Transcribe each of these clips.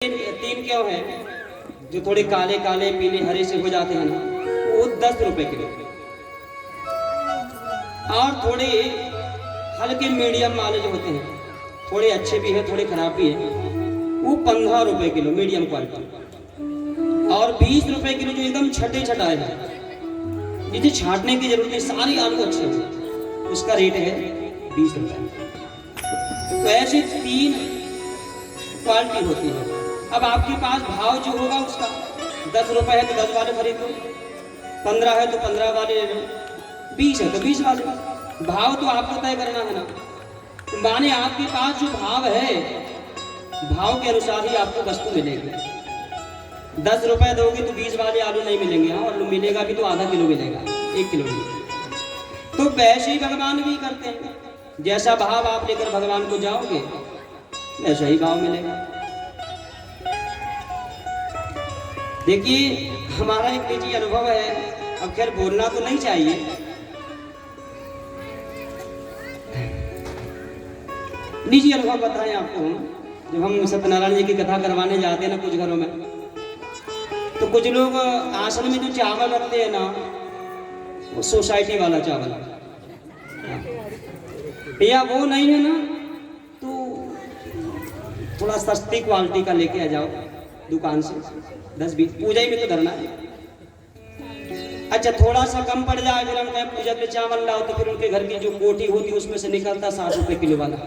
तीन क्यों है जो थोड़े काले काले पीले हरे से हो जाते हैं ना, वो 10 रुपए किलो। और थोड़े हल्के मीडियम वाले जो होते हैं, थोड़े अच्छे भी हैं थोड़े खराब भी हैं, वो 15 रुपए किलो मीडियम क्वालिटी। और 20 रुपए किलो जो एकदम छठे छटाए हैं, जिसे छाटने की जरूरत नहीं, सारी आलू अच्छे हैं, उसका रेट है 20 रुपए। तो ऐसे 3 क्वालिटी होती है। अब आपके पास भाव जो होगा उसका 10 रुपए है तो 10 वाले खरीद लो, 15 है तो 15 वाले ले लो, 20 है तो 20 वाले। भाव तो आपको तय करना है ना। तो माने आपके पास जो भाव है, भाव के अनुसार ही आपको वस्तु मिलेगी। 10 रुपए दोगे तो 20 वाले आलू नहीं मिलेंगे, हाँ, और मिलेगा भी तो आधा किलो मिलेगा, 1 किलो मिलेगा। तो वैसे ही भगवान भी करते हैं, जैसा भाव आप लेकर भगवान को जाओगे वैसा ही भाव मिलेगा। देखिए, हमारा एक निजी अनुभव है, अब खैर बोलना तो नहीं चाहिए। निजी अनुभव बताएं आपको हम, जब हम सत्यनारायण जी की कथा करवाने जाते हैं ना कुछ घरों में, तो कुछ लोग आसन में जो चावल रखते हैं ना, वो सोसाइटी वाला चावल या वो नहीं है ना, तो थोड़ा सस्ती क्वालिटी का लेके आ जाओ दुकान से, 10-20 पूजा ही में तो धरना है। अच्छा, थोड़ा सा कम पड़ जाए, फिर हम कहें पूजा के चावल लाओ, तो फिर उनके घर की जो कोठी होती है उसमें से निकलता 60 रुपए किलो वाला।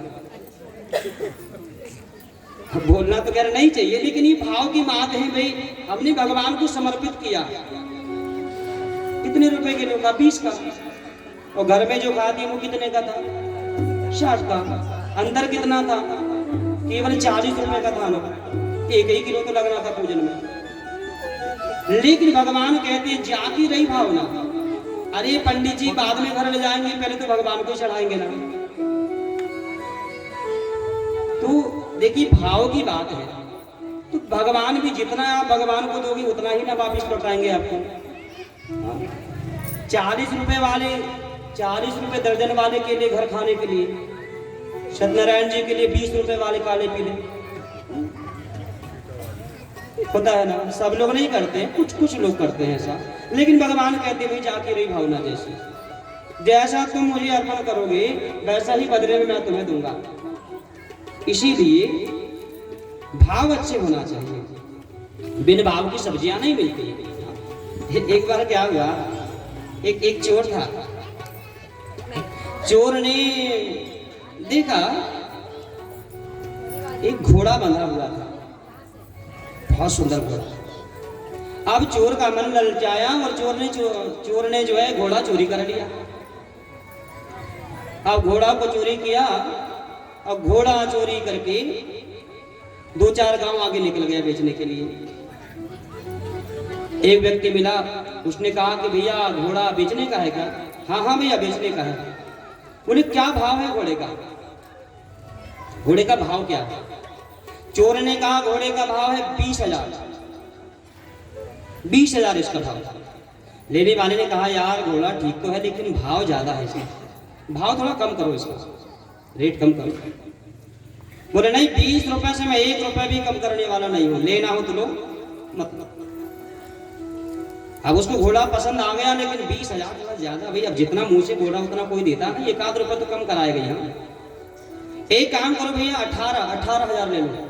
बोलना तो कह रहे नहीं चाहिए, लेकिन ये भाव की बात है भाई, हमने भगवान को समर्पित किया। कितने रुपए किलो का? 20 का। और घर में जो खाती वो कितने का था? 60 का। अंदर कितना था? केवल 40 रुपए का था ना, 1 किलो तो लगना था पूजन में। लेकिन भगवान कहते जाती रही भावना। अरे पंडित जी बाद में घर ले जाएंगे, पहले तो भगवान को चढ़ाएंगे ना। तो देखिए, भाव की बात है, तो भगवान भी जितना आप भगवान को दोगे उतना ही ना वापिस लौटाएंगे आपको। 40 रुपए वाले, 40 रुपए दर्जन वाले केले घर खाने के लिए, सत्यनारायण जी के लिए 20 रुपए वाले काले पीले होता है ना। सब लोग नहीं करते, कुछ लोग करते हैं ऐसा। लेकिन भगवान कहते भाई जाके रही भावना, जैसा तुम मुझे अर्पण करोगे वैसा ही बदले में मैं तुम्हें दूंगा। इसीलिए भाव अच्छे होना चाहिए, बिन भाव की सब्जियां नहीं मिलती। एक बार क्या हुआ, एक चोर था। चोर ने देखा एक घोड़ा बंधा हुआ था, बहुत सुंदर घोड़ा। अब चोर का मन ललचाया और चोर ने जो है घोड़ा चोरी कर लिया। अब घोड़ा को चोरी किया, अब घोड़ा चोरी करके 2-4 गांव आगे निकल गया बेचने के लिए। एक व्यक्ति मिला, उसने कहा कि भैया घोड़ा बेचने का है क्या? हाँ भैया बेचने का है। बोले क्या भाव है घोड़े का? घोड़े का भाव क्या है? चोर ने कहा घोड़े का भाव है 20,000। 20,000 इसका भाव। लेने वाले ने कहा यार घोड़ा ठीक तो है, लेकिन भाव ज्यादा है इसका, भाव थोड़ा कम करो, इसका रेट कम करो। बोले नहीं, 20 रुपए से मैं 1 रुपए भी कम करने वाला नहीं हूं, लेना हो तो लो, मत। अब उसको घोड़ा पसंद आ गया, लेकिन 20,000 थोड़ा ज्यादा भाई। अब जितना मुंह से बोला उतना कोई देता नहीं, 1 रुपए तो कम कराएगा यहाँ। एक काम करो भैया, 18,000 ले लो।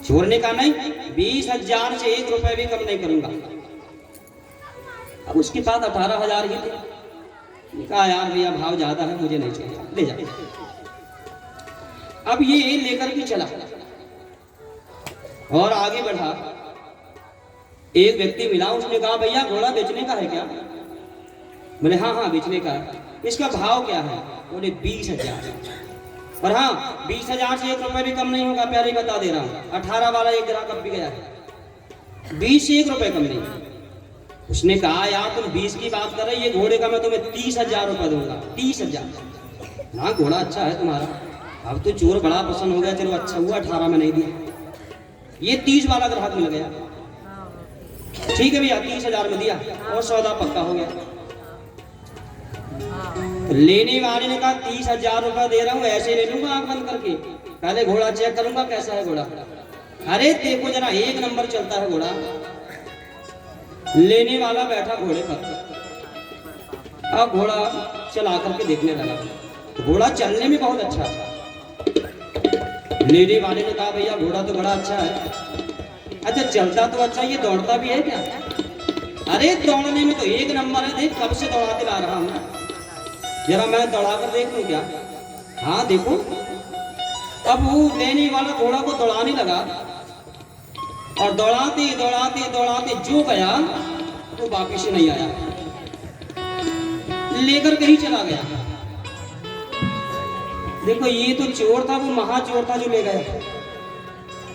चोर ने कहा नहीं, 20,000 से 1 रुपए भी कम नहीं करूंगा। अब उसके पास 18,000 ही थे। कहा यार भैया भाव ज्यादा है, मुझे नहीं चाहिए, ले जा। अब ये लेकर के चला और आगे बढ़ा। एक व्यक्ति मिला, उसने कहा भैया घोड़ा बेचने का है क्या? बोले हाँ बेचने का है। इसका भाव क्या है? बोले 20,000। और हाँ, 20,000 से 1 रुपए भी कम नहीं होगा, पहले ही बता दे रहा हूँ। 18 वाला एक ग्राहक अब भी गया है, 20 से 1 रुपए कम नहीं। उसने कहा यार तुम 20 की बात कर रहे, ये घोड़े का मैं तुम्हें 30,000 रुपए दूंगा। 30,000। हाँ घोड़ा अच्छा है तुम्हारा। अब तो चोर बड़ा पसंद हो गया, चलो अच्छा हुआ 18 में नहीं दिया। ये 30 वाला ग्राहक मिल गया। ठीक है भैया, 30,000 में दिया और सौदा पक्का हो गया। लेने वाले ने कहा 30,000 रुपए दे रहा हूँ, ऐसे ले लूंगा आंख बंद करके? पहले घोड़ा चेक करूंगा कैसा है घोड़ा। अरे देखो जरा, एक नंबर चलता है घोड़ा। लेने वाला बैठा घोड़े पर, अब घोड़ा चला करके देखने लगा, तो घोड़ा चलने में बहुत अच्छा था। लेने वाले ने कहा भैया घोड़ा तो बड़ा अच्छा है, अच्छा चलता तो अच्छा, ये दौड़ता भी है क्या? अरे दौड़ने में तो एक नंबर है, देख कब से दौड़ाते ला रहा हूं, जरा मैं दौड़ा कर देख लूं क्या? हाँ देखो। अब वो लेने वाला घोड़ा को दौड़ाने लगा और दौड़ाते दौड़ाते दौड़ाते जो गया तो वापिस ही नहीं आया, लेकर कहीं चला गया। देखो ये तो चोर था, वो महाचोर था जो ले गया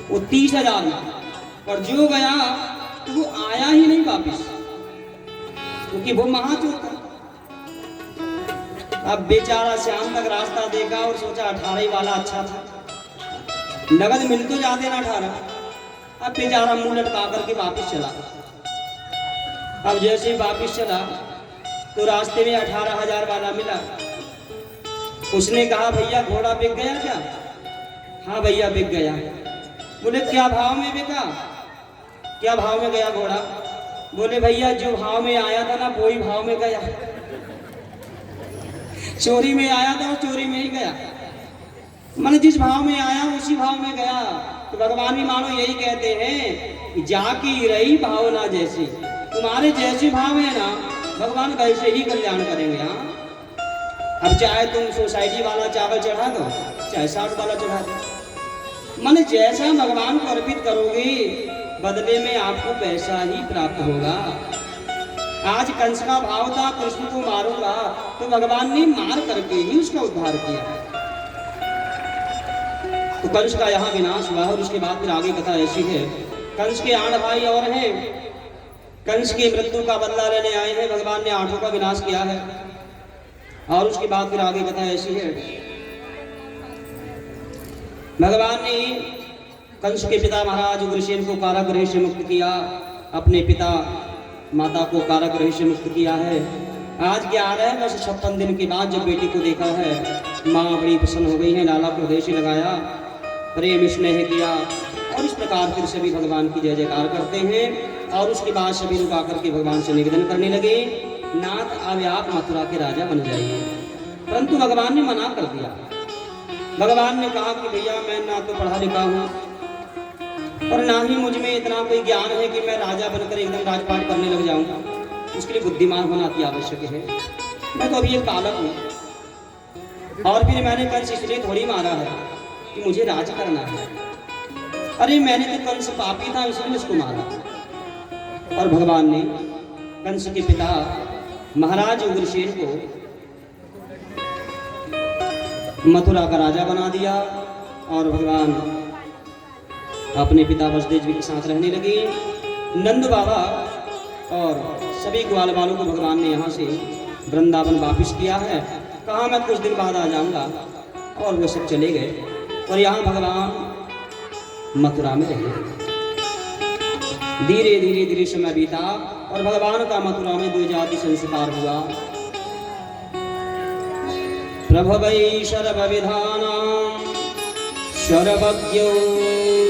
वो 30,000 में, और जो गया तो वो आया ही नहीं वापिस, क्योंकि वो महाचोर था। अब बेचारा शाम तक रास्ता देखा और सोचा 18 वाला अच्छा था, नगद मिल तो जाते ना 18। अब बेचारा मुंह लटका करके वापिस चला। अब जैसे ही वापिस चला तो रास्ते में 18,000 वाला मिला। उसने कहा भैया घोड़ा बिक गया क्या? हाँ भैया बिक गया। बोले क्या भाव में बिका? क्या भाव में गया घोड़ा? बोले भैया जो भाव में आया था ना वही भाव में गया, चोरी में आया था और चोरी में ही गया, मैंने जिस भाव में आया उसी भाव में गया। तो भगवान भी मानो यही कहते हैं कि जाकी रही भावना जैसी, तुम्हारे जैसे भाव है ना भगवान वैसे ही कल्याण करेंगे। हाँ अब चाहे तुम सोसाइटी वाला चावल चढ़ा दो, चाहे 60 वाला चढ़ा दो, मन जैसा भगवान को अर्पित करोगे बदले में आपको पैसा ही प्राप्त होगा। आज कंस का भाव था कृष्ण को मारूंगा, तो भगवान ने मार करके ही उसका उद्धार किया। तो कंस का यहाँ विनाश हुआ और उसके बाद फिर आगे कथा ऐसी है। कंस के 8 भाई और हैं, कंस की मृत्यु का बदला लेने आए हैं, भगवान ने 8 का विनाश किया है। और उसके बाद फिर आगे कथा ऐसी है, भगवान ने कंस के पिता महाराज उग्रसेन को कारागृह से मुक्त किया, अपने पिता माता को कारागृह से मुक्त किया है। आज 11 वर्ष 56 दिन के बाद जब बेटी को देखा है, माँ बड़ी प्रसन्न हो गई है, लाला को हृदय से लगाया, प्रेम स्नेह किया, और इस प्रकार फिर सभी भगवान की जय जयकार करते हैं। और उसके बाद सभी लोग आकर के भगवान से निवेदन करने लगे, नाथ अब आप मथुरा के राजा बन जाइए। परंतु भगवान ने मना कर दिया। भगवान ने कहा कि भैया मैं ना तो पढ़ा लिखा हूँ और ना ही मुझ में इतना कोई ज्ञान है कि मैं राजा बनकर एकदम राजपाट करने लग जाऊंगा, उसके लिए बुद्धिमान होना अति आवश्यक है। मैं तो अभी एक बालक हूँ और फिर मैंने कंस इसलिए थोड़ी मारा है कि मुझे राज करना है। अरे मैंने तो कंस पापी था इसलिए उसको मारा। और भगवान ने कंस के पिता महाराज उग्रसेन को मथुरा का राजा बना दिया और भगवान अपने पिता वसुदेव जी के साथ रहने लगे। नंद बाबा और सभी ग्वाल बालों को भगवान ने यहाँ से वृंदावन वापिस किया है। कहा मैं कुछ दिन बाद आ जाऊंगा, और वो सब चले गए और यहाँ भगवान मथुरा में रहे। धीरे धीरे धीरे समय बीता और भगवान का मथुरा में 2 जाति संस्कार हुआ। प्रभवै सर्वविधानां सर्वज्ञो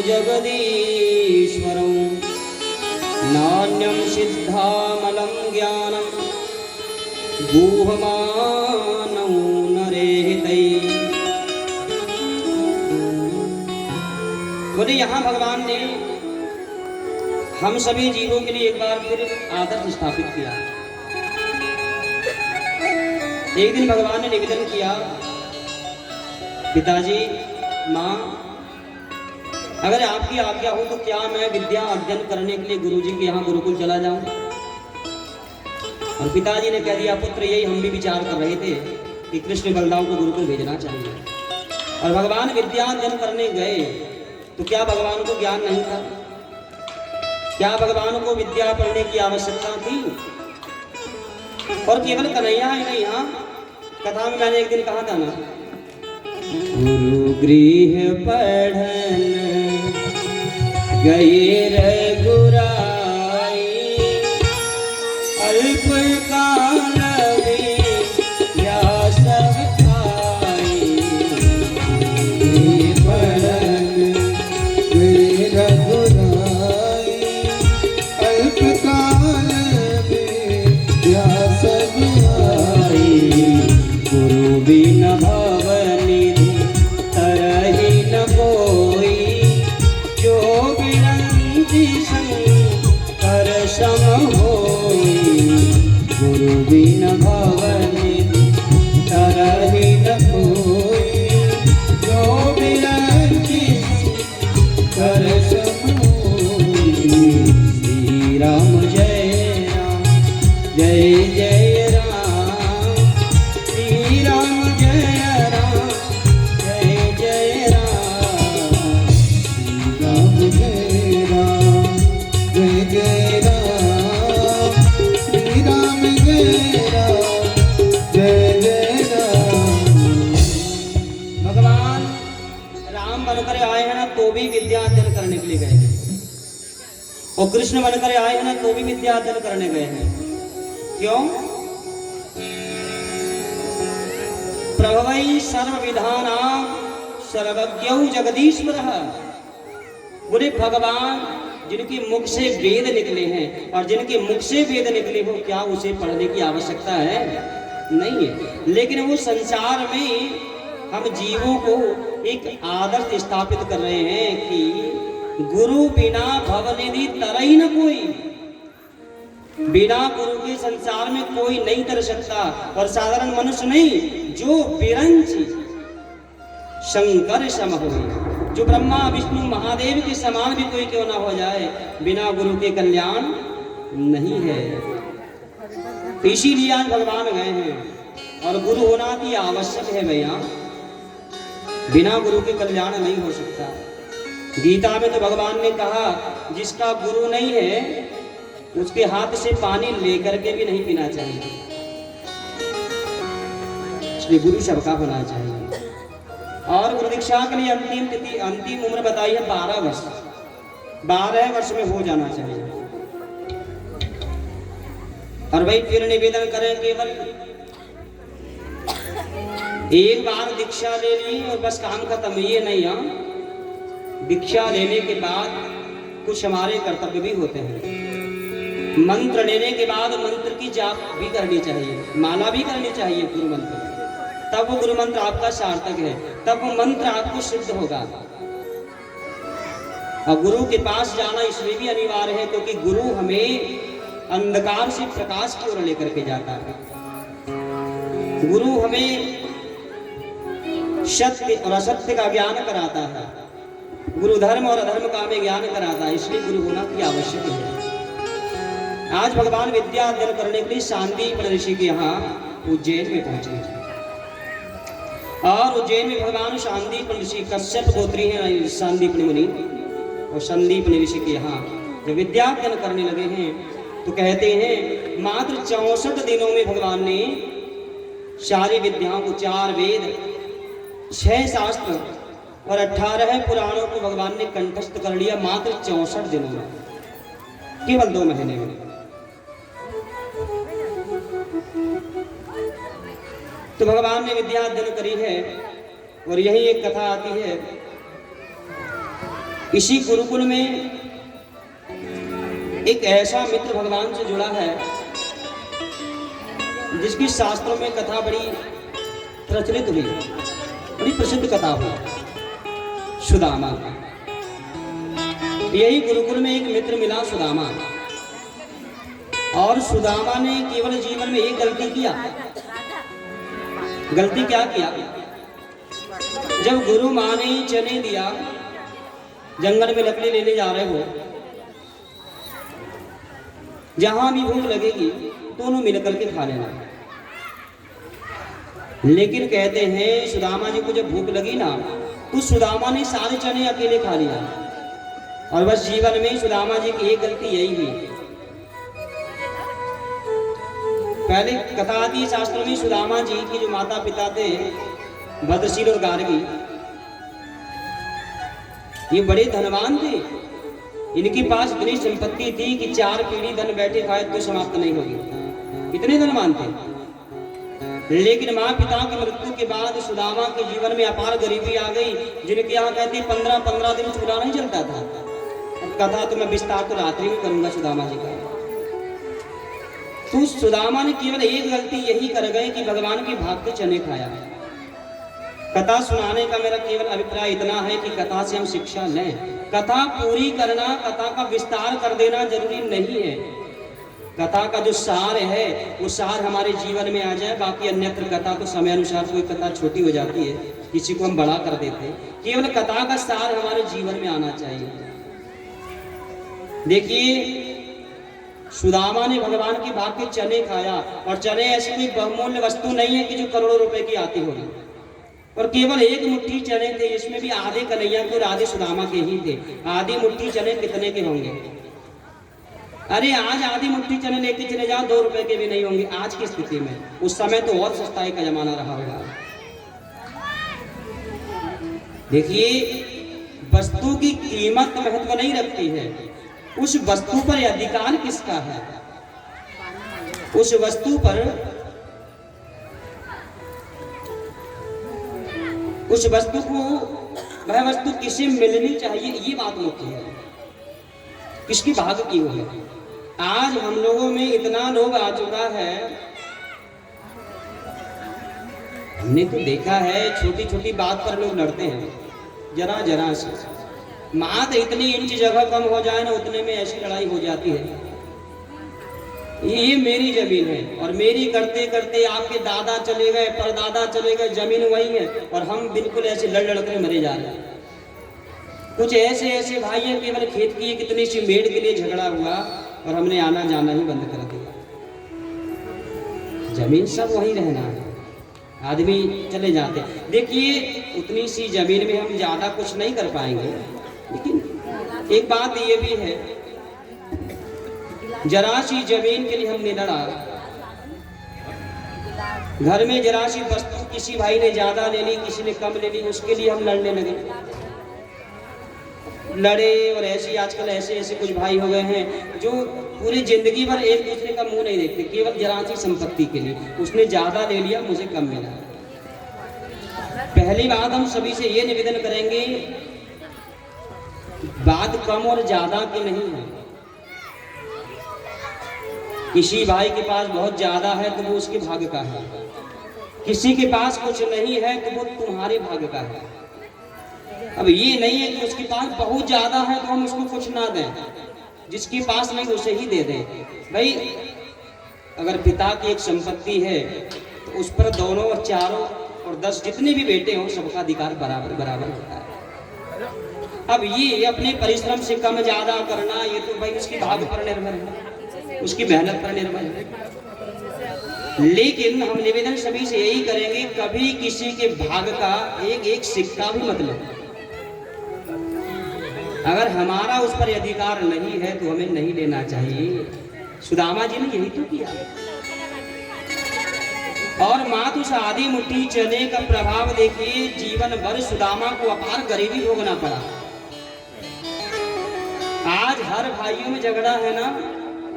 जगदीश्वरं नान्यं सिद्धामलं ज्ञानं गुहमानौ नरेहितै। बोले यहाँ भगवान ने हम सभी जीवों के लिए एक बार फिर आदर्श स्थापित किया। एक दिन भगवान ने निवेदन किया, पिताजी माँ अगर आपकी आज्ञा हो तो क्या मैं विद्या अध्ययन करने के लिए गुरुजी के यहाँ गुरुकुल चला जाऊं? और पिताजी ने कह दिया, पुत्र यही हम भी विचार कर रहे थे कि कृष्ण बलराम को गुरुकुल भेजना चाहिए। और भगवान विद्या अध्ययन करने गए तो क्या भगवान को ज्ञान नहीं था? क्या भगवान को विद्या पढ़ने की आवश्यकता थी? और केवल कन्हैया ही नहीं, हाँ कथा में मैंने एक दिन कहा था ना, गुरु गृह पढ़न गए रघुराई, अल्प काल व्यास खाई, कर समूरी। श्री राम जय राम जय जय राम, श्री राम जय राम जय जय राम, श्री राम जय राम जय जय राम, श्री राम जय राम जय जय राम। भगवान राम बनकर आए हैं ना तो भी विद्या अर्जन करने के लिए गए हैं, और कृष्ण बनकर आए हैं ना तो भी विद्या अर्जन करने गए हैं। क्यों? प्रभवै सर्व विधानां सर्वज्ञौ जगदीश्वरः। बोले भगवान जिनके मुख से वेद निकले हैं, और जिनके मुख से वेद निकले हो क्या उसे पढ़ने की आवश्यकता है? नहीं है। लेकिन वो संसार में हम जीवों को एक आदर्श स्थापित कर रहे हैं कि गुरु बिना भवनिधि तरई न कोई। बिना गुरु के संसार में कोई नहीं तर सकता, और साधारण मनुष्य नहीं, जो विरंच शंकर सम हो, जो ब्रह्मा विष्णु महादेव के समान भी कोई क्यों ना हो जाए, बिना गुरु के कल्याण नहीं है। तो इसीलिए आज भगवान गए हैं, और गुरु होना भी आवश्यक है भैया, बिना गुरु के कल्याण नहीं हो सकता। गीता में तो भगवान ने कहा जिसका गुरु नहीं है उसके हाथ से पानी लेकर के भी नहीं पीना चाहिए, इसलिए गुरु सबका होना चाहिए। और गुरु दीक्षा के लिए अंतिम उम्र बताई है 12 वर्ष। 12 वर्ष में हो जाना चाहिए। और भाई फिर निवेदन करें, केवल एक बार दीक्षा ले ली और बस काम खत्म, ये नहीं। हाँ, दीक्षा लेने के बाद कुछ हमारे कर्तव्य भी होते हैं। मंत्र लेने के बाद मंत्र की जाप भी करनी चाहिए, माला भी करनी चाहिए गुरु मंत्र, तब वो गुरु मंत्र आपका सार्थक है, तब वो मंत्र आपको सिद्ध होगा। और गुरु के पास जाना इसलिए भी अनिवार्य है क्योंकि गुरु हमें अंधकार से प्रकाश की ओर लेकर के जाता है। गुरु हमें सत्य और असत्य का ज्ञान कराता है, गुरु धर्म और अधर्म का हमें ज्ञान कराता है, इसलिए गुरु होना की आवश्यक है। आज भगवान विद्या अध्ययन करने के लिए शांतिप ऋषि के यहाँ उज्जैन में पहुंचे, और उज्जैन में भगवान शांतिप ऋषि कश्यप गोत्री हैं शांतिप मुनि, और संदीप ऋषि के यहाँ जब विद्या अध्ययन करने लगे हैं तो कहते हैं मात्र 64 दिनों में भगवान ने सारी विद्याओं को, 4 वेद, 6 शास्त्र और 18 पुराणों को भगवान ने कंठस्थ कर लिया मात्र 64 दिनों में, केवल 2 महीने में। तो भगवान ने विद्या अध्ययन करी है, और यही एक कथा आती है। इसी गुरुकुल में एक ऐसा मित्र भगवान से जुड़ा है जिसकी शास्त्रों में कथा बड़ी प्रचलित हुई, बड़ी प्रसिद्ध कथा हुई, सुदामा। यही गुरुकुल में एक मित्र मिला सुदामा, और सुदामा ने केवल जीवन में एक गलती किया। गलती क्या किया? जब गुरु माँ ने चने दिया, जंगल में लकड़ी लेने जा रहे हो, जहां भी भूख लगेगी दोनों मिलकर के खा लेना। लेकिन कहते हैं सुदामा जी को जब भूख लगी ना तो सुदामा ने सारे चने अकेले खा लिया, और बस जीवन में सुदामा जी की एक गलती यही हुई। पहले कथा आती है शास्त्रों में, सुदामा जी के जो माता पिता थे भद्रशील और गार्गी, ये बड़े धनवान थे। इनके पास इतनी संपत्ति थी कि 4 पीढ़ी धन बैठे खाए तो समाप्त नहीं होगी, इतने धनवान थे। लेकिन माँ पिता की मृत्यु के बाद सुदामा के जीवन में अपार गरीबी आ गई, जिनके यहाँ कहते 15-15 दिन चूल्हा नहीं जलता था। अब कथा तो मैं विस्तार तो रात्रि में करूंगा सुदामा जी का। तो सुदामा ने केवल एक गलती यही कर गए कि भगवान के भाग के चने खाया। कथा सुनाने का मेरा केवल अभिप्राय इतना है कि कथा से हम शिक्षा लें। कथा पूरी करना, कथा का विस्तार कर देना जरूरी नहीं है। कथा का जो सार है वो सार हमारे जीवन में आ जाए, बाकी अन्यत्र कथा तो समय अनुसार कोई कथा छोटी हो जाती है, किसी को हम बड़ा कर देते। केवल कथा का सार हमारे जीवन में आना चाहिए। देखिए, सुदामा ने भगवान की भाग के चने खाया, और चने ऐसी कोई बहुमूल्य वस्तु नहीं है कि जो करोड़ों रुपए की आती होगी, और केवल एक मुट्ठी चने थे, इसमें भी आधे कन्हैया के और आधे सुदामा के ही थे। आधी मुट्ठी चने कितने के होंगे? अरे आज आधी मुट्ठी चने लेके चले जाओ, 2 रुपए के भी नहीं होंगे आज की स्थिति में। उस समय तो और सस्ताई का जमाना रहा होगा। देखिए, वस्तु की कीमत महत्व नहीं रखती है, उस वस्तु पर अधिकार किसका है, उस वस्तु पर, उस वस्तु को, वह वस्तु किसे मिलनी चाहिए, ये बात मुख्य है, किसकी भाग की हो है। आज हम लोगों में इतना लोभ आ चुका है, हमने तो देखा है छोटी छोटी बात पर लोग लड़ते हैं, जरा जरा से। मात्र इतनी इंच जगह कम हो जाए ना, उतने में ऐसी लड़ाई हो जाती है। ये मेरी जमीन है, और मेरी करते करते आपके दादा चले गए, परदादा चले गए, जमीन वही है, और हम बिल्कुल ऐसे लड़ लड़ कर मरे जा रहे हैं। कुछ ऐसे ऐसे भाई हैं, केवल खेत की कितनी सी मेड़ के लिए झगड़ा हुआ और हमने आना जाना ही बंद कर दिया। जमीन सब वही रहना है, आदमी चले जाते। देखिए, उतनी सी जमीन में हम ज्यादा कुछ नहीं कर पाएंगे, लेकिन एक बात ये भी है, जरा सी जमीन के लिए हमने लड़ा। घर में जरा सी वस्तु किसी भाई ने ज्यादा ले ली, किसी ने कम ले ली, उसके लिए हम लड़ने लगे, लड़े। और ऐसे आजकल ऐसे ऐसे कुछ भाई हो गए हैं जो पूरी जिंदगी भर एक दूसरे का मुंह नहीं देखते, केवल जरा सी संपत्ति के लिए। उसने ज्यादा ले लिया, मुझे कम मिला। पहली बात हम सभी से ये निवेदन करेंगे, बात कम और ज्यादा की नहीं है। किसी भाई के पास बहुत ज्यादा है तो वो उसके भाग्य का है, किसी के पास कुछ नहीं है तो वो तुम्हारे भाग्य का है। अब ये नहीं है कि उसके पास बहुत ज्यादा है तो हम उसको कुछ ना दें, जिसके पास नहीं उसे ही दे दें। भाई, अगर पिता की एक संपत्ति है तो उस पर दोनों और चारों और 10 जितने भी बेटे हों, सबका अधिकार बराबर बराबर होता है। अब ये अपने परिश्रम से कम ज्यादा करना, ये तो भाई उसकी भाग्य पर निर्भर है, उसकी मेहनत पर निर्भर है। लेकिन हम निवेदन सभी से यही करेंगे, कभी किसी के भाग का एक एक सिक्का भी मत लो। अगर हमारा उस पर अधिकार नहीं है तो हमें नहीं लेना चाहिए। सुदामा जी ने यही तो किया, और मात्र उस आधी मुट्ठी चने का प्रभाव देखिए, जीवन भर सुदामा को अपार गरीबी भोगना पड़ा। आज हर भाइयों में झगड़ा है ना,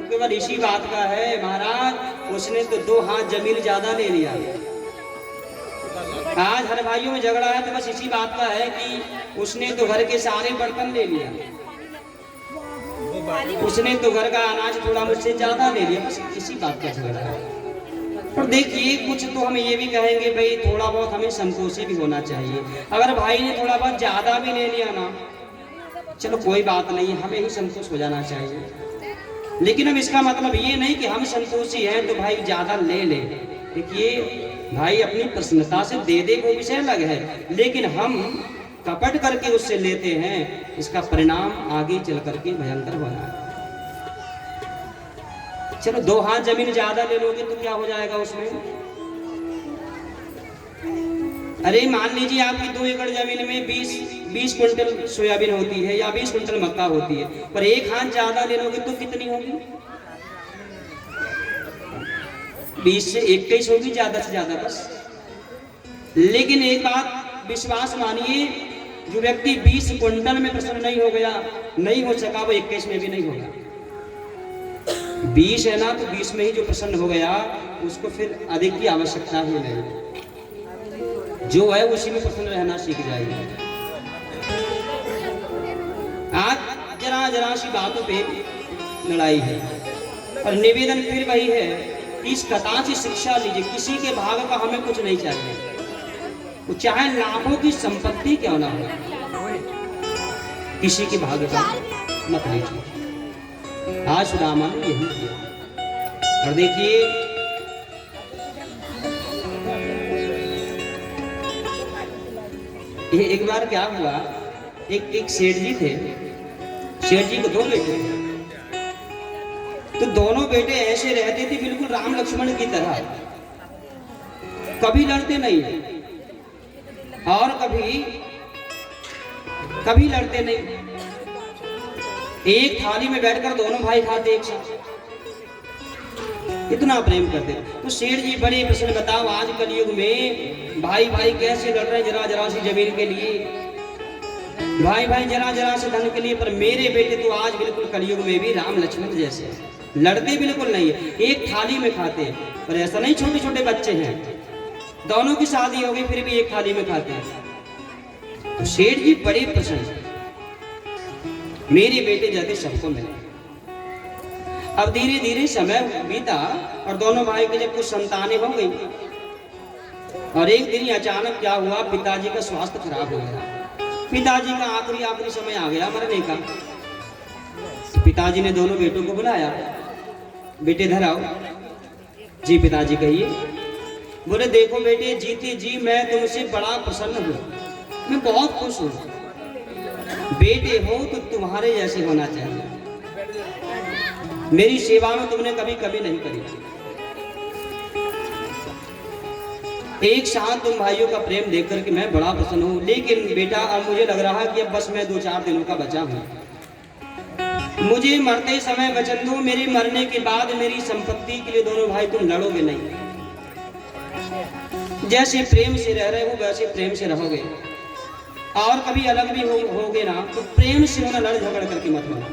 केवल इसी बात का है, महाराज उसने तो 2 हाथ जमीन ज्यादा ले लिया। आज हर भाइयों में झगड़ा है तो बस इसी बात का है कि उसने तो घर के सारे बर्तन ले लिया, उसने तो घर का अनाज थोड़ा मुझसे ज्यादा ले लिया, बस इसी बात का झगड़ा है। और देखिए, कुछ तो हम ये भी कहेंगे भाई, थोड़ा बहुत हमें संतोषी भी होना चाहिए। अगर भाई ने थोड़ा बहुत ज्यादा भी ले लिया ना, चलो कोई बात नहीं, हमें ही संतोष हो जाना चाहिए। लेकिन अब इसका मतलब ये नहीं कि हम संतोषी हैं तो भाई ज्यादा ले ले। देखिए भाई, अपनी प्रसन्नता से दे दे वो विषय अलग है, लेकिन हम कपट करके उससे लेते हैं, इसका परिणाम आगे चल करके भयंकर होना है। चलो 2 हाथ जमीन ज्यादा ले लोगे तो क्या हो जाएगा उसमें? अरे मान लीजिए आपकी 2 एकड़ जमीन में 20 क्विंटल सोयाबीन होती है या 20 क्विंटल मक्का होती है, पर 1 हाथ ज्यादा ले लोगे तो कितनी होगी? 20 से 21 होगी ज्यादा से ज्यादा, बस। लेकिन एक बात विश्वास मानिए, जो व्यक्ति 20 क्विंटल में प्रसन्न नहीं हो गया, नहीं हो सका, वो 21 में भी नहीं होगा। 20 है ना, तो 20 में ही जो प्रसन्न हो गया, उसको फिर अधिक की आवश्यकता ही नहीं, जो है उसी में प्रसन्न रहना सीख जाएगा। आज जरा जरा सी बातों पे लड़ाई है, और निवेदन फिर वही है कि इस कथा से शिक्षा लीजिए, किसी के भाग का हमें कुछ नहीं चाहिए, वो चाहे लाखों की संपत्ति क्यों ना हो, किसी के भाग का मत लीजिए। आज सुदामा ने यही किया। और देखिए, एक बार क्या हुआ, एक सेठ जी थे। सेठ जी को 2 बेटे, तो दोनों बेटे ऐसे रहते थे बिल्कुल राम लक्ष्मण की तरह, कभी लड़ते नहीं और कभी लड़ते नहीं। एक थाली में बैठकर दोनों भाई खाते एक साथ, इतना प्रेम करते। तो सेठ जी बड़े प्रश्न, बताओ आज कलयुग में भाई भाई कैसे लड़ रहे हैं जरा जरा सी जमीन के लिए, भाई भाई जरा जरा से धन के लिए, पर मेरे बेटे तो आज बिल्कुल कलयुग में भी राम लक्ष्मण जैसे लड़ते बिल्कुल नहीं है, एक थाली में खाते हैं। पर ऐसा नहीं, छोटे छोटे बच्चे हैं, दोनों की शादी हो गई फिर भी एक थाली में खाते हैं। तो सेठ जी बड़े प्रसन्न, मेरे बेटे जैसे सबको मिले। अब धीरे धीरे समय बीता और दोनों भाई के जब कुछ संतानें हो गई, और एक दिन अचानक क्या हुआ, पिताजी का स्वास्थ्य खराब हो गया। पिताजी का आखिरी समय आ गया मरने का। पिताजी ने दोनों बेटों को बुलाया, बेटे इधर आओ। जी पिताजी कहिए। बोले देखो बेटे, जीते जी मैं तुमसे बड़ा प्रसन्न हूँ, मैं बहुत खुश हूँ। बेटे हो तो तुम्हारे जैसे होना चाहिए, मेरी सेवा में तुमने कभी कभी नहीं करी। एक साथ तुम भाइयों का प्रेम देख करके मैं बड़ा प्रसन्न हूँ, लेकिन बेटा अब मुझे लग रहा है कि अब बस मैं 2-4 दिनों का बचा हूँ। मुझे मरते समय वचन दो, मेरे मरने के बाद मेरी संपत्ति के लिए दोनों भाई तुम लड़ोगे नहीं। जैसे प्रेम से रह रहे हो वैसे प्रेम से रहोगे, और कभी अलग भी होगे ना तो प्रेम से होना, लड़ झगड़ करके मत होना।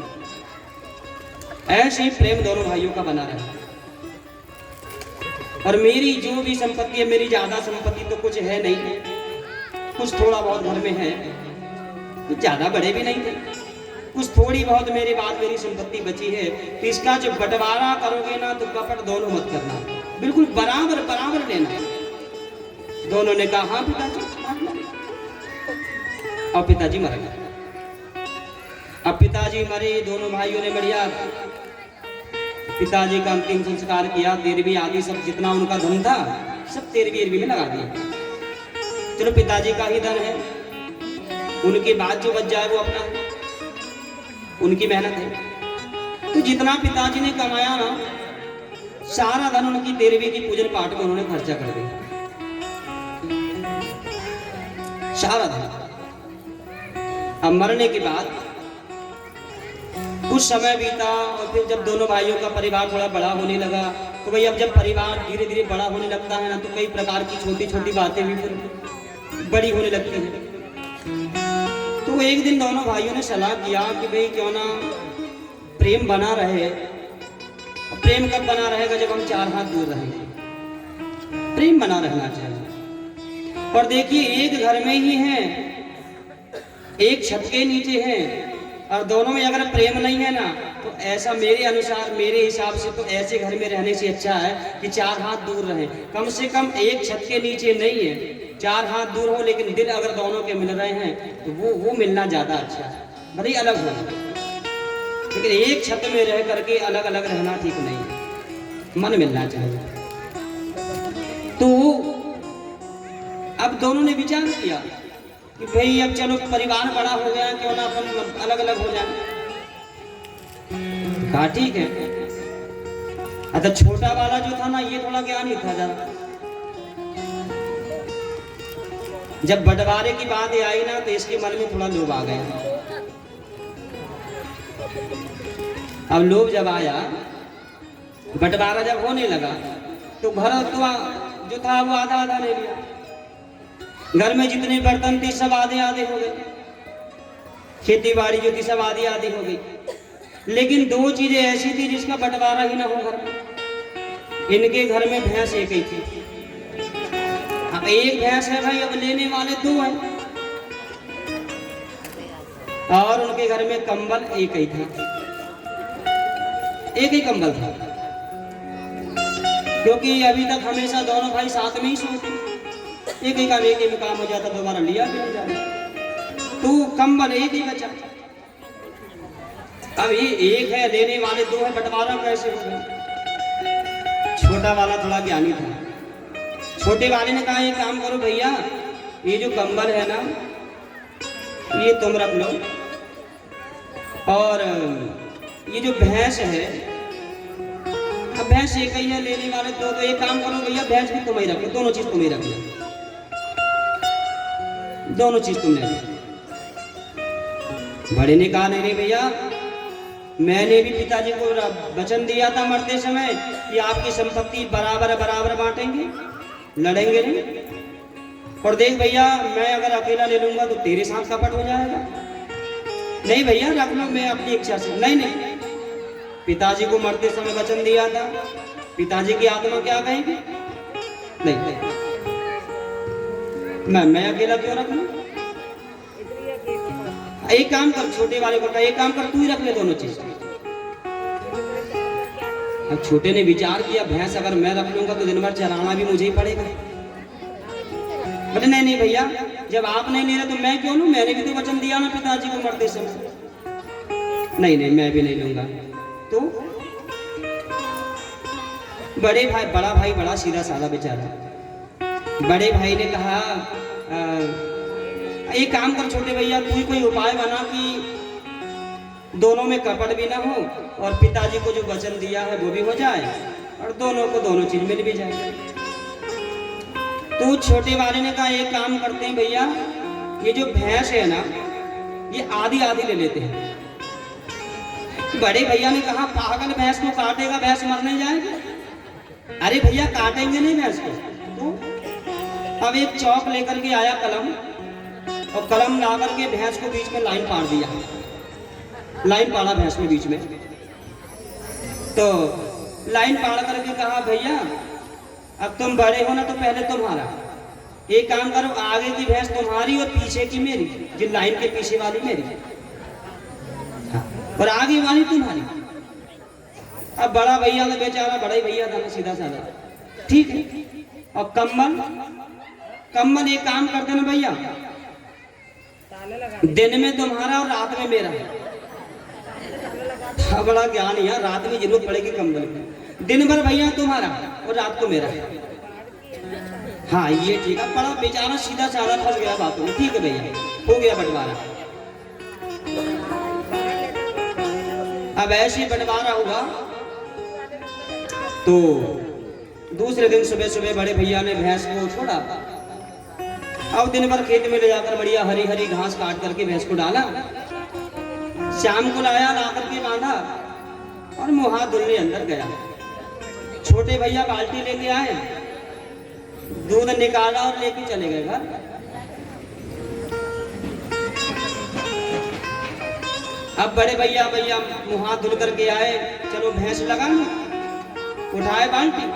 ऐसे ही प्रेम दोनों भाइयों का बना रहे। और मेरी जो भी संपत्ति है, मेरी ज्यादा संपत्ति तो कुछ है नहीं, कुछ थोड़ा बहुत घर में है, कुछ ज्यादा बड़े भी नहीं थे, कुछ थोड़ी बहुत मेरे बाद मेरी संपत्ति बची है। तो इसका जो बंटवारा करोगे ना तो कपट दोनों मत करना, बिल्कुल बराबर बराबर लेना। दोनों ने कहा हाँ पिताजी। और पिताजी मर गए। अब पिताजी मरे, दोनों भाइयों ने बढ़िया पिताजी का अंतिम संस्कार किया। 13वीं आदि सब जितना उनका धन था सब 13वीं में लगा दिया। चलो पिताजी का ही धन है, उनके बाद जो बच जाए वो अपना, उनकी मेहनत है। तो जितना पिताजी ने कमाया ना, सारा धन उनकी 13वीं की पूजन पाठ में उन्होंने खर्चा कर दिया, सारा धन। अब मरने के बाद कुछ समय बीता, और फिर जब दोनों भाइयों का परिवार थोड़ा बड़ा होने लगा, तो भाई अब जब परिवार धीरे धीरे बड़ा होने लगता है ना, तो कई प्रकार की छोटी छोटी बातें भी फिर बड़ी होने लगती हैं। तो एक दिन दोनों भाइयों ने सलाह किया कि भाई क्यों ना प्रेम बना रहे। प्रेम कब बना रहेगा, जब हम 4 हाथ दूर रहेंगे। प्रेम बना रहना चाहिए। और देखिए एक घर में ही है, एक छत के नीचे है, और दोनों में अगर प्रेम नहीं है ना, तो ऐसा मेरे अनुसार, मेरे हिसाब से तो ऐसे घर में रहने से अच्छा है कि 4 हाथ दूर रहे। कम से कम एक छत के नीचे नहीं है, 4 हाथ दूर हो, लेकिन दिल अगर दोनों के मिल रहे हैं तो वो मिलना ज्यादा अच्छा है। भले ही अलग हो, लेकिन एक छत में रह करके अलग अलग रहना ठीक नहीं है, मन मिलना चाहिए। तो अब दोनों ने विचार किया कि भाई अब चलो परिवार बड़ा हो गया, क्यों ना अपन अलग अलग हो जाए। कहा ठीक है। अच्छा छोटा वाला जो था ना, ये थोड़ा ज्ञानी था जरा। जब बंटवारे की बात आई ना, तो इसके मन में थोड़ा लोभ आ गया। अब लोभ जब आया, बंटवारा जब होने लगा, तो भरत जो था वो आधा आधा ले लिया। घर में जितने बर्तन थे सब आधे आधे हो गए, खेती बाड़ी जो थी सब आधी आधी हो गई। लेकिन 2 चीजें ऐसी थी जिसका बंटवारा ही ना हो घर में। इनके घर में भैंस एक ही थी। अब एक भैंस है भाई, अब लेने वाले 2 हैं, और उनके घर में कंबल एक ही था, एक ही कंबल था, क्योंकि अभी तक हमेशा दोनों भाई साथ में ही सोते। एक ही में काम हो जाता, दोबारा लिया भी नहीं जाता, तो कंबल एक ही बचा। अब ये एक है, लेने वाले 2 हैं, बंटवारा कैसे हो गया। छोटा वाला थोड़ा ज्ञानी था। छोटे वाले ने कहा एक काम करो भैया, ये जो कंबल है ना, ये तुम रख लो। और ये जो भैंस है, अब भैंस एक ही है, लेने वाले दो, तो एक काम करो भैया, भैंस भी तुम ही रख लो, दोनों चीज तुम ही रख लो, दोनों चीज तुम ले लो। बड़े ने कहा नहीं भैया, मैंने भी पिताजी को वचन दिया था मरते समय कि आपकी संपत्ति बराबर बराबर बांटेंगे, लड़ेंगे नहीं। और देख भैया, मैं अगर अकेला ले लूंगा तो तेरे साथ कपट हो जाएगा। नहीं भैया रख लो, मैं अपनी इच्छा से। नहीं नहीं, पिताजी को मरते समय वचन दिया था, पिताजी की आत्मा क्या कहेगी? नहीं, मैं अकेला क्यों रख लूं? एक काम कर, छोटे वाले को एक काम कर, तू ही रख ले दोनों चीज। अब छोटे ने विचार किया, भैंस अगर मैं रख लूंगा तो दिन भर चराना भी मुझे ही पड़ेगा। बोले नहीं नहीं भैया, जब आप नहीं ले रहे तो मैं क्यों लूं? मैंने भी तो वचन दिया ना पिताजी को मरते समय। नहीं नहीं, मैं भी नहीं लूंगा। तो बड़े भाई, बड़ा भाई बड़ा सीधा साधा बेचारा, बड़े भाई ने कहा एक काम कर छोटे भैया, तू ही कोई उपाय बना कि दोनों में कपट भी ना हो और पिताजी को जो वचन दिया है वो भी हो जाए और दोनों को दोनों चीज मिल भी जाए। तो छोटे वाले ने कहा एक काम करते हैं भैया, ये जो भैंस है ना, ये आधी आधी ले लेते हैं। बड़े भैया ने कहा पागल, भैंस को काटेगा, भैंस मर नहीं जाएगी। अरे भैया काटेंगे नहीं भैंस को। तो अब एक चौक लेकर के आया कलम, और कलम ला करके भैंस को बीच में लाइन पाड़ दिया, लाइन पाड़ा भैंस में बीच में। तो लाइन पाड़ करके कहा भैया अब तुम बड़े हो ना, तो पहले तुम्हारा, एक काम करो, आगे की भैंस तुम्हारी और पीछे की मेरी, जो लाइन के पीछे वाली मेरी, और आगे वाली तुम्हारी। अब बड़ा भैया तो बेचारा बड़ा ही भैया था, सीधा साधा, ठीक है। और कम्बल, कम्बल एक काम करते ना भैया, दिन में तुम्हारा और रात में मेरा। बड़ा ज्ञान है, रात में जरूरत पड़ेगी कंबल की, दिन भर भैया तुम्हारा और रात को मेरा। हाँ ये ठीक है। बड़ा बेचारा सीधा साधा फंस गया बातों में। ठीक है भैया, हो गया बंटवारा। अब ऐसे बंटवारा हुआ तो दूसरे दिन सुबह सुबह बड़े भैया ने भैंस को छोड़ा। अब दिन भर खेत में ले जाकर बढ़िया हरी हरी घास काट करके भैंस को डाला। शाम को लाया, ला करके बांधा और मुंह हाथ धुलने अंदर गया। छोटे भैया बाल्टी लेके आए, दूध निकाला और लेके चले गए घर। अब बड़े भैया मुंह हाथ धुल करके आए, चलो भैंस लगा लो, उठाए बाल्टी।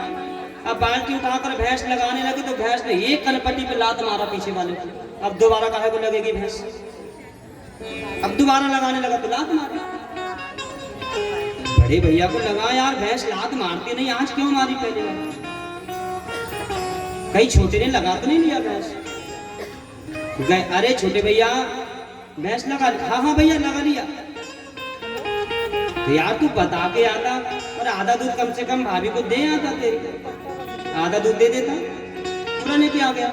अब बाल्टी उठाकर भैंस लगाने लगे तो भैंस ने एक कनपट्टी पे लात मारा पीछे वाले को। अब दोबारा काहे को लगेगी भैंस? अब दोबारा लगाने लगा तो लात मारी। बड़े भैया को लगा यार भैंस लात मारती नहीं, आज क्यों मारी पहले बार? कहीं छोटे ने लगा तो नहीं लिया भैंस? गए, अरे छोटे भैया भैंस लगा? हाँ हाँ भैया लगा लिया। तो यार तू बता के आता और आधा दूध कम से कम भाभी को दे आता, तेरी आधा दूध दे देता, पूरा लेके आ गया।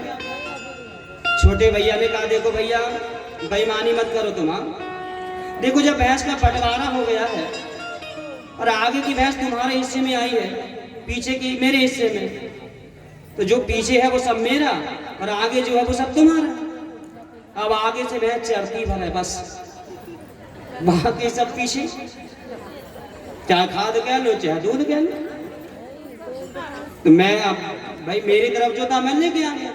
छोटे भैया ने कहा देखो भैया बेईमानी मत करो तुम। देखो जब भैंस का बंटवारा हो गया है और आगे की भैंस तुम्हारे हिस्से में आई है, पीछे की मेरे हिस्से में, तो जो पीछे है वो सब मेरा और आगे जो है वो सब तुम्हारा। अब आगे से भैंस चरती भर है बस, बाकी सब पीछे, चाहे खाद कह लो चाहे दूध कह लो। तो मैं अब भाई मेरी तरफ जो था मैं लेके आ गया।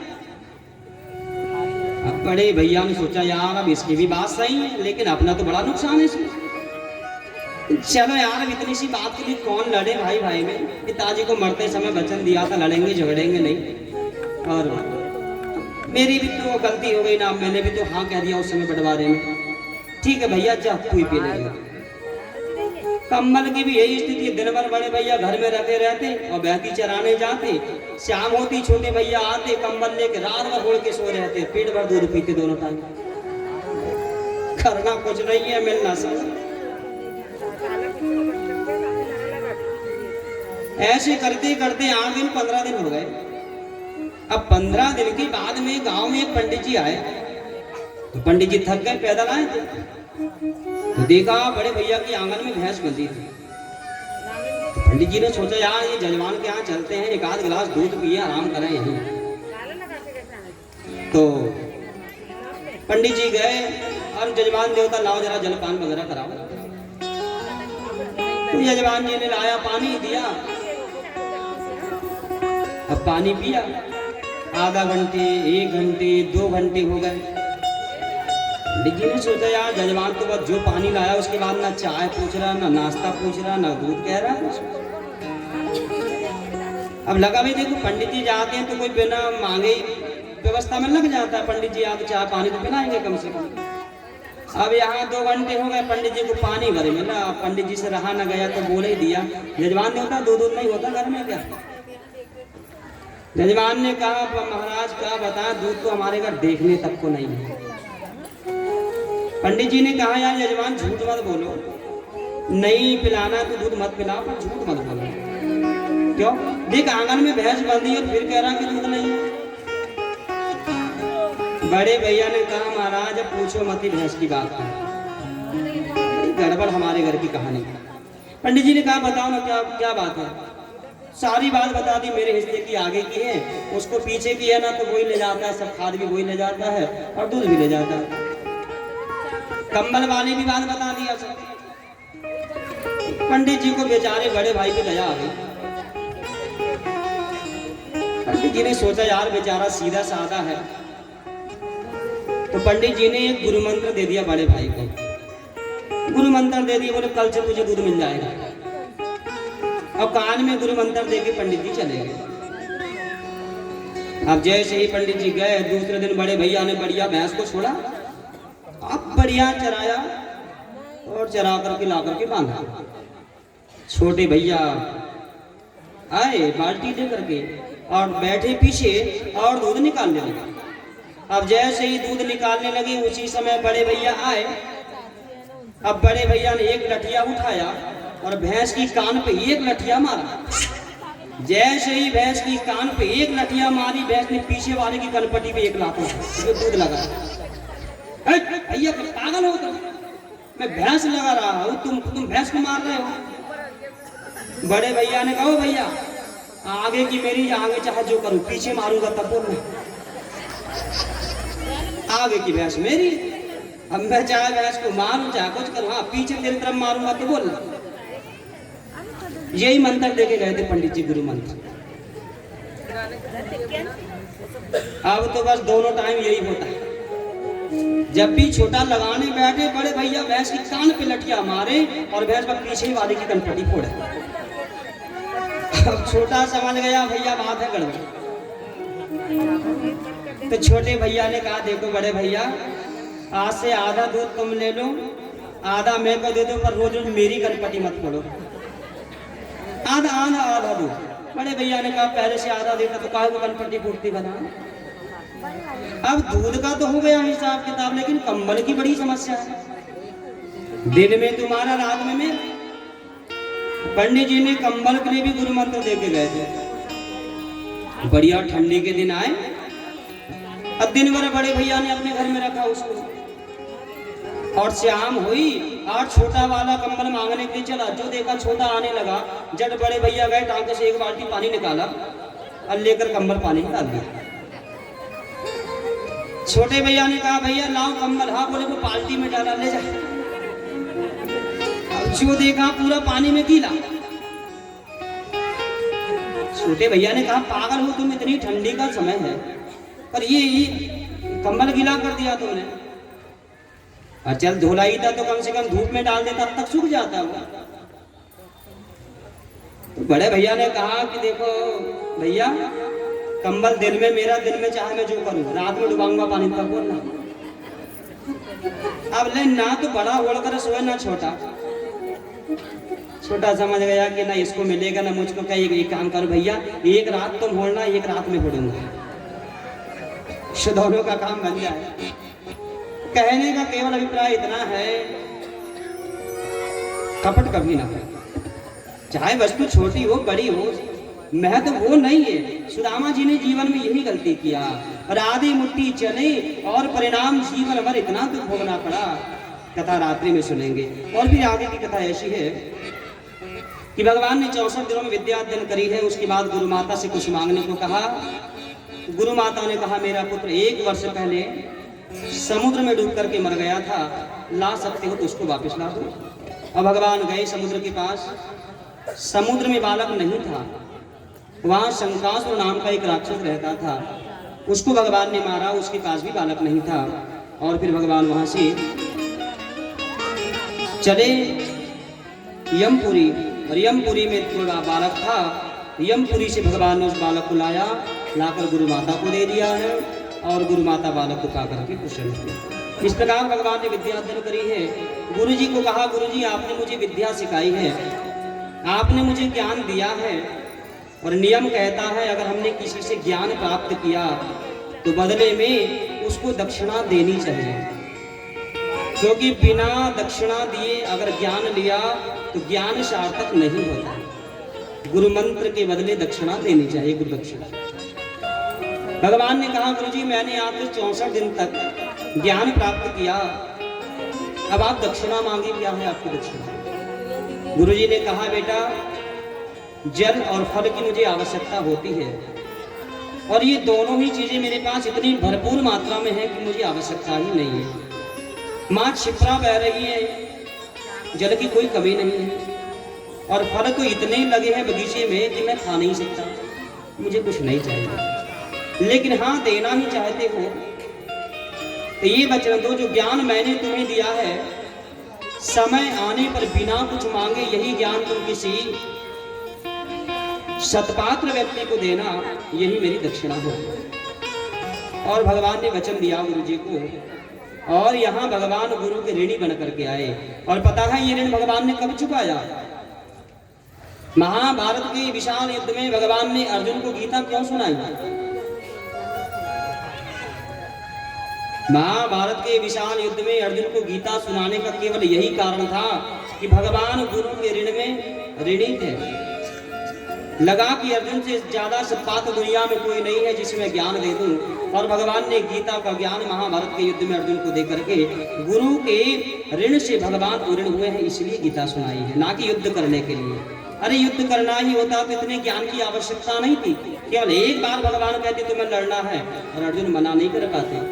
अब बड़े भैया ने सोचा यार अब इसकी भी बात सही है, लेकिन अपना तो बड़ा नुकसान है इसमें। चलो यार अब इतनी सी बात के लिए कौन लड़े भाई भाई में। पिताजी को मरते समय वचन दिया था लड़ेंगे झगड़ेंगे नहीं, और मेरी भी तो गलती हो गई ना, मैंने भी तो हाँ कह दिया उस समय बंटवारे में। ठीक है भैया जा तू ही पी ले। कम्बल की भी यही स्थिति, दिन भर बड़े भैया घर में रखे रहते और बहती चराने जाते, शाम होती छोटे भैया आते कम्बल लेके रात भर ओढ़ के सो रहते, पेट भर दूध पीते दोनों टाइम। करना कुछ नहीं है, मिलना सब। ऐसे करते करते 8 दिन 15 दिन हो गए। अब 15 दिन के बाद में गांव में एक पंडित जी आए तो पंडित जी थक गए, पैदल आए थे, तो देखा बड़े भैया की आंगन में भैंस बंधी थी। तो पंडित जी ने सोचा यार ये जजमान के यहाँ चलते हैं, एक आध गिलास दूध पिए आराम करें यहीं। तो पंडित जी गए और जजमान देवता लाओ जरा जलपान वगैरह कराओ। तो यजमान जी ने लाया, पानी दिया, अब पानी पिया। आधा घंटे, 1 घंटे, 2 घंटे हो गए। पंडित जी ने सोचा यार जजमान तो बस जो पानी लाया उसके बाद ना चाय पूछ रहा, ना नाश्ता पूछ रहा, ना दूध कह रहा है। अब लगा भाई देखो पंडित जी जाते हैं तो कोई बिना मांगे व्यवस्था में लग जाता है। पंडित जी आप चाय पानी तो पिलाएंगे कम से कम। अब यहाँ 2 घंटे हो गए, पंडित जी को पानी भरे मिला। पंडित जी से रहा न गया तो बोल ही दिया, यजमान ने होता दूध नहीं होता घर में क्या? यजमान ने कहा महाराज क्या बताएं, दूध तो हमारे घर देखने तक को नहीं है। पंडित जी ने कहा यार यजमान झूठ मत बोलो, नहीं पिलाना तो दूध मत पिलाओ, पर झूठ मत बोलो। क्यों? देख आंगन में भैंस बंधी और फिर कह रहा कि दूध नहीं है। बड़े भैया ने कहा महाराज अब पूछो मत ही भैंस की बात है, गड़बड़ हमारे घर की कहानी। पंडित जी ने कहा बताओ ना क्या क्या बात है। सारी बात बता दी, मेरे हिस्से की आगे की है, उसको पीछे की है ना तो वही ले जाता है, सब खाद भी वही ले जाता है और दूध भी ले जाता है। कंबल वाली भी बात बता दिया सब। पंडित जी को बेचारे बड़े भाई पे दया आ गई। पंडित जी ने सोचा यार बेचारा सीधा साधा है, तो पंडित जी ने एक गुरु मंत्र दे दिया बड़े भाई को। गुरु मंत्र दे दिया, बोले कल से तुझे दूध मिल जाएगा। अब कान में गुरु मंत्र दे के पंडित जी चले गए। अब जैसे ही पंडित जी गए, दूसरे दिन बड़े भैया ने बढ़िया भैंस को छोड़ा, अब बढ़िया चराया और चरा करके ला करके बांधा। छोटे भैया आए बाल्टी दे करके और बैठे पीछे और दूध निकालने लगे। अब जैसे ही दूध निकालने लगे उसी समय बड़े भैया आए। अब बड़े भैया ने एक लठिया उठाया और भैंस की कान पे एक लठिया मारा। जैसे ही भैंस की कान पे एक लठिया मारी, भैंस ने पीछे वाले की कनपट्टी पे एक लात जो दूध लगा। भैया पागल हो तुम, मैं भैंस लगा रहा हूँ, तुम भैंस को मार रहे हो। बड़े भैया ने कहा भैया आगे की मेरी, आगे चाहे जो करूँ, पीछे मारूंगा तब बोलना। आगे की भैंस मेरी, अब मैं चाहे भैंस को मारूं चाहे कुछ करूं, हाँ पीछे तेरी तरफ मारूंगा तो बोलना। यही मंत्र देके गए थे पंडित जी, गुरु मंत्र। अब तो बस दोनों टाइम यही होता है, जब भी छोटा लगाने बैठे बड़े भैया भैंस की कान पे लठिया मारे और भैंस पर पीछे वाले की कनपट्टी फोड़े। अब छोटा समझ गया भैया बात है गड़बड़। तो छोटे भैया ने कहा देखो बड़े भैया आज से आधा दूध तुम ले लो, आधा मैं को दे दो, पर रोज रोज मेरी कनपट्टी मत फोड़ो। आधा आधा आधा दूध। बड़े भैया ने कहा पहले से आधा देता तो काहे को कनपट्टी फूटती बना। अब दूध का तो हो गया हिसाब किताब, लेकिन कंबल की बड़ी समस्या है। दिन में तुम्हारा रात में मेरा। पंडित जी ने कंबल के लिए भी गुरु मंत्र दे के गए थे। बढ़िया ठंडी के दिन आए, अब दिन भर बड़े भैया ने अपने घर में रखा उसको, और शाम हुई और छोटा वाला कंबल मांगने के लिए चला। जो देखा छोटा आने लगा, जब बड़े भैया गए टांके से एक बाल्टी पानी निकाला और लेकर कंबल पानी में डाल दिया। छोटे भैया ने कहा भैया लाओ कंबल। हाँ बोले वो बाल्टी में डाला, ले जा। जो देखा पूरा पानी में गीला। छोटे भैया ने कहा पागल हो तुम, इतनी ठंडी का समय है पर ये कंबल गीला कर दिया तुमने। और चल धुलाई था तो कम से कम धूप में डाल देता, तब सूख जाता वो। तो बड़े भैया ने कहा कि देखो भैया कंबल दिन में मेरा, दिन में चाहे मैं जो करूं, रात में डुबाऊंगा पानी तब बोलना। अब ले ना तो बड़ा ओढ़कर सोए ना छोटा। छोटा समझ गया कि ना इसको मिलेगा ना मुझको। क्या एक काम करो भैया, एक रात तुम होना, एक रात में होड़ूंगा, दोनों का काम बन जाए। कहने का केवल अभिप्राय इतना है, कपट कभी ना हो, चाहे वस्तु छोटी हो बड़ी हो, महत्व वो नहीं है। सुदामा जी ने जीवन में यही गलती किया। और आधी मुट्ठी चने और परिणाम जीवन भर इतना दुख भोगना पड़ा। कथा रात्रि में सुनेंगे। और फिर आगे की कथा ऐसी है कि भगवान ने 64 दिनों में विद्या अध्ययन करी है। उसके बाद गुरु माता से कुछ मांगने को कहा। गुरु माता ने कहा मेरा पुत्र 1 वर्ष पहले समुद्र में डूब करके मर गया था, ला सकते हो तो उसको वापस ला दो। अब भगवान गए समुद्र के पास। समुद्र में बालक नहीं था, वहां शंकासुर नाम का एक राक्षस रहता था, उसको भगवान ने मारा, उसके पास भी बालक नहीं था। और फिर भगवान वहां से चले यमपुरी, और यमपुरी में थोड़ा बालक था। यमपुरी से भगवान ने उस बालक को लाया, लाकर गुरु माता को दे दिया है और गुरु माता बालक को पा करके प्रसन्न हुई। इस प्रकार भगवान ने विद्या अध्ययन करी है। गुरु जी को कहा गुरु जी आपने मुझे विद्या सिखाई है, आपने मुझे ज्ञान दिया है, और नियम कहता है अगर हमने किसी से ज्ञान प्राप्त किया तो बदले में उसको दक्षिणा देनी चाहिए, क्योंकि बिना दक्षिणा दिए अगर ज्ञान लिया तो ज्ञान सार्थक नहीं होता। गुरु मंत्र के बदले दक्षिणा देनी चाहिए, गुरु दक्षिणा। भगवान ने कहा गुरुजी मैंने आपसे 64 दिन तक ज्ञान प्राप्त किया, अब आप दक्षिणा मांगे, क्या है आपकी दक्षिणा? गुरुजी ने कहा बेटा जल और फल की मुझे आवश्यकता होती है, और ये दोनों ही चीजें मेरे पास इतनी भरपूर मात्रा में है कि मुझे आवश्यकता ही नहीं है। माँ क्षिप्रा बह रही है, जल की कोई कमी नहीं है, और फल तो इतने लगे हैं बगीचे में कि मैं खा नहीं सकता, मुझे कुछ नहीं चाहिए। लेकिन हाँ देना ही चाहते हो तो ये वचन दो, जो ज्ञान मैंने तुम्हें दिया है समय आने पर बिना कुछ मांगे यही ज्ञान तुम किसी सत्पात्र व्यक्ति को देना, यही मेरी दक्षिणा हो। और भगवान ने वचन दिया गुरु जी को, और यहाँ भगवान गुरु के ऋणी बन करके आए। और पता है ये ऋण भगवान ने कब चुकाया? महाभारत के विशाल युद्ध में भगवान ने अर्जुन को गीता क्यों सुनाई? महाभारत के विशाल युद्ध में अर्जुन को गीता सुनाने का केवल यही कारण था कि भगवान गुरु के ऋण में ऋणी थे। लगा कि अर्जुन से ज्यादा सत्पात्र दुनिया में कोई नहीं है जिसमें ज्ञान दे दूं, और भगवान ने गीता का ज्ञान महाभारत के युद्ध में अर्जुन को दे करके गुरु के ऋण से भगवान ऋण हुए हैं, इसलिए गीता सुनाई है, ना कि युद्ध करने के लिए। अरे युद्ध करना ही होता तो इतने ज्ञान की आवश्यकता नहीं थी। केवल एक बार भगवान कहते तुम्हें लड़ना है और अर्जुन मना नहीं कर पाते,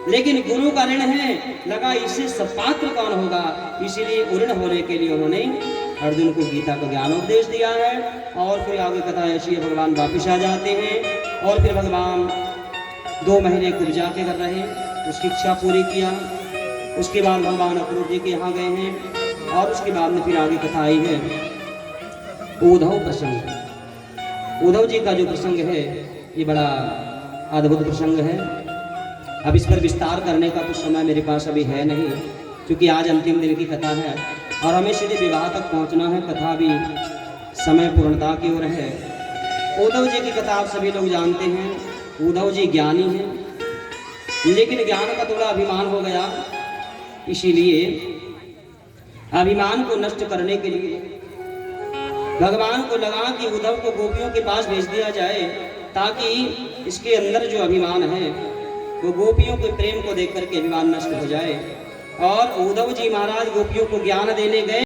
लेकिन गुरु का ऋण है, लगा इससे सत्पात्र कौन होगा, इसीलिए ऋण होने के लिए उन्होंने अर्जुन को गीता का ज्ञान उपदेश दिया है। और फिर आगे कथा ऐसी है, भगवान वापिस आ जाते हैं, और फिर भगवान 2 महीने कुब्जा के कर रहे, उसकी इच्छा पूरी किया। उसके बाद भगवान अक्रूर जी के यहाँ गए हैं, और उसके बाद में फिर आगे कथा आई है उद्धव प्रसंग। उद्धव जी का जो प्रसंग है ये बड़ा अद्भुत प्रसंग है। अब इस पर विस्तार करने का कुछ समय मेरे पास अभी है नहीं, क्योंकि आज अंतिम दिन की कथा है और हमें सीधे विवाह तक पहुंचना है। कथा भी समय पूर्णता की ओर है। उद्धव जी की कथा आप सभी लोग जानते हैं। उद्धव जी ज्ञानी हैं, लेकिन ज्ञान का थोड़ा अभिमान हो गया, इसीलिए अभिमान को नष्ट करने के लिए भगवान को लगा कि उद्धव को गोपियों के पास भेज दिया जाए, ताकि इसके अंदर जो अभिमान है वो गोपियों के प्रेम को देख करके अभिमान नष्ट हो जाए। और उद्धव जी महाराज गोपियों को ज्ञान देने गए।